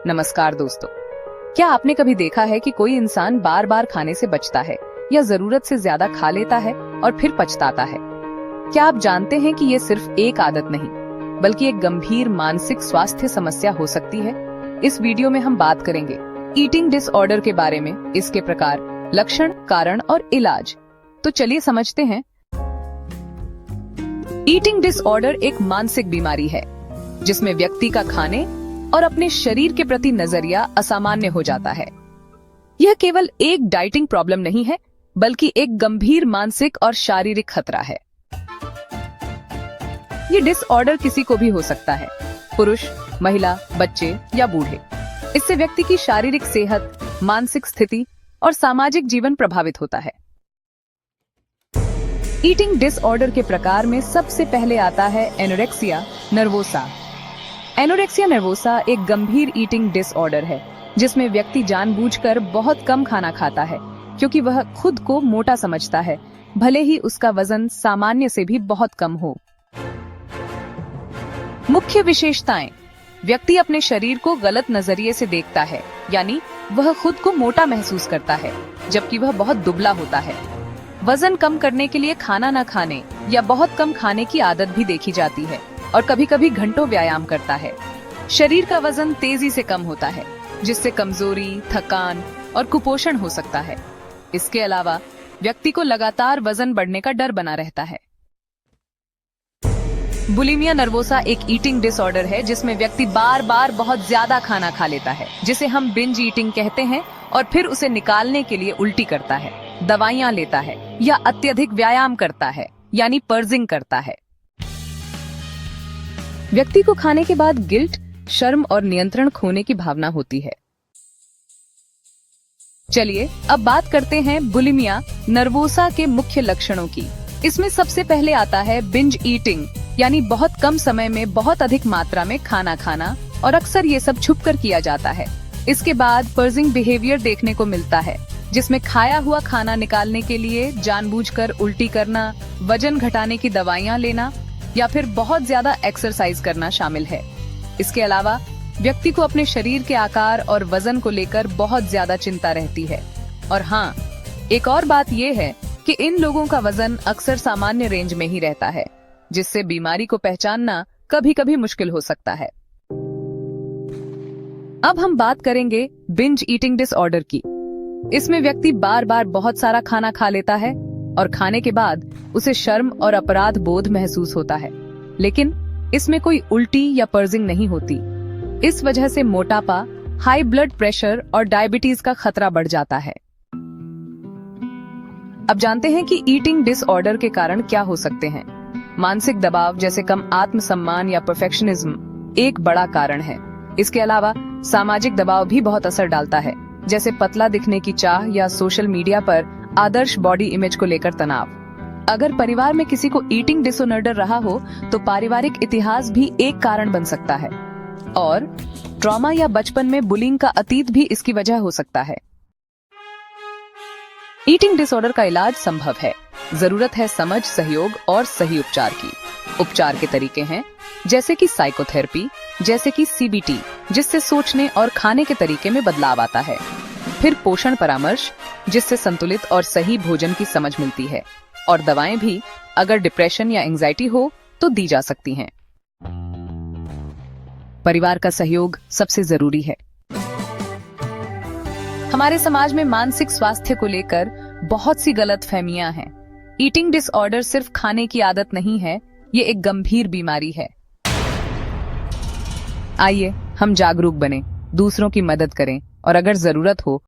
नमस्कार दोस्तों, क्या आपने कभी देखा है कि कोई इंसान बार बार खाने से बचता है या जरूरत से ज्यादा खा लेता है और फिर पछताता है? क्या आप जानते हैं कि ये सिर्फ एक आदत नहीं बल्कि एक गंभीर मानसिक स्वास्थ्य समस्या हो सकती है? इस वीडियो में हम बात करेंगे ईटिंग डिसऑर्डर के बारे में, इसके प्रकार, लक्षण, कारण और इलाज। तो चलिए समझते हैं। ईटिंग डिसऑर्डर एक मानसिक बीमारी है जिसमें व्यक्ति का खाने और अपने शरीर के प्रति नजरिया असामान्य हो जाता है। यह केवल एक डाइटिंग प्रॉब्लम नहीं है बल्कि एक गंभीर मानसिक और शारीरिक खतरा है। ये डिसऑर्डर किसी को भी हो सकता है, पुरुष, महिला, बच्चे या बूढ़े। इससे व्यक्ति की शारीरिक सेहत, मानसिक स्थिति और सामाजिक जीवन प्रभावित होता है। ईटिंग डिसऑर्डर के प्रकार में सबसे पहले आता है एनोरेक्सिया नर्वोसा। एनोरेक्सिया नर्वोसा एक गंभीर ईटिंग डिसऑर्डर है जिसमें व्यक्ति जानबूझकर बहुत कम खाना खाता है क्योंकि वह खुद को मोटा समझता है, भले ही उसका वजन सामान्य से भी बहुत कम हो। मुख्य विशेषताएं: व्यक्ति अपने शरीर को गलत नजरिए से देखता है, यानी वह खुद को मोटा महसूस करता है जबकि वह बहुत दुबला होता है। वजन कम करने के लिए खाना न खाने या बहुत कम खाने की आदत भी देखी जाती है और कभी कभी घंटों व्यायाम करता है। शरीर का वजन तेजी से कम होता है जिससे कमजोरी, थकान और कुपोषण हो सकता है। इसके अलावा व्यक्ति को लगातार वजन बढ़ने का डर बना रहता है। बुलिमिया नर्वोसा एक ईटिंग डिसऑर्डर है जिसमें व्यक्ति बार बार बहुत ज्यादा खाना खा लेता है, जिसे हम बिंज ईटिंग कहते हैं, और फिर उसे निकालने के लिए उल्टी करता है, दवाइयां लेता है या अत्यधिक व्यायाम करता है, यानी पर्जिंग करता है। व्यक्ति को खाने के बाद गिल्ट, शर्म और नियंत्रण खोने की भावना होती है। चलिए अब बात करते हैं बुलिमिया नर्वोसा के मुख्य लक्षणों की। इसमें सबसे पहले आता है बिंज ईटिंग, यानी बहुत कम समय में बहुत अधिक मात्रा में खाना खाना, और अक्सर ये सब छुपकर किया जाता है। इसके बाद पर्जिंग बिहेवियर देखने को मिलता है जिसमें खाया हुआ खाना निकालने के लिए जानबूझकर उल्टी करना, वजन घटाने की दवाइयां लेना या फिर बहुत ज्यादा एक्सरसाइज करना शामिल है। इसके अलावा व्यक्ति को अपने शरीर के आकार और वजन को लेकर बहुत ज्यादा चिंता रहती है। और हाँ, एक और बात यह है कि इन लोगों का वजन अक्सर सामान्य रेंज में ही रहता है, जिससे बीमारी को पहचानना कभी कभी मुश्किल हो सकता है। अब हम बात करेंगे बिंज ईटिंग डिसऑर्डर की। इसमें व्यक्ति बार बार बहुत सारा खाना खा लेता है और खाने के बाद उसे शर्म और अपराध बोध महसूस होता है, लेकिन इसमें कोई उल्टी या पर्जिंग नहीं होती। इस वजह से मोटापा, हाई ब्लड प्रेशर और डायबिटीज का खतरा बढ़ जाता है। अब जानते हैं कि ईटिंग डिसऑर्डर के कारण क्या हो सकते हैं। मानसिक दबाव जैसे कम आत्मसम्मान या परफेक्शनिज्म एक बड़ा कारण है। इसके अलावा सामाजिक दबाव भी बहुत असर डालता है, जैसे पतला दिखने की चाह या सोशल मीडिया पर आदर्श बॉडी इमेज को लेकर तनाव। अगर परिवार में किसी को ईटिंग डिसऑर्डर रहा हो तो पारिवारिक इतिहास भी एक कारण बन सकता है, और ट्रॉमा या बचपन में बुलिंग का अतीत भी इसकी वजह हो सकता है। ईटिंग डिसऑर्डर का इलाज संभव है। जरूरत है समझ, सहयोग और सही उपचार की। उपचार के तरीके हैं जैसे कि साइकोथेरेपी, जैसे कि सीबीटी, जिससे सोचने और खाने के तरीके में बदलाव आता है। फिर पोषण परामर्श, जिससे संतुलित और सही भोजन की समझ मिलती है, और दवाएं भी अगर डिप्रेशन या एंजाइटी हो तो दी जा सकती हैं। परिवार का सहयोग सबसे जरूरी है। हमारे समाज में मानसिक स्वास्थ्य को लेकर बहुत सी गलतफहमियां हैं। ईटिंग डिसऑर्डर सिर्फ खाने की आदत नहीं है, ये एक गंभीर बीमारी है। आइए हम जागरूक बने, दूसरों की मदद करें और अगर जरूरत हो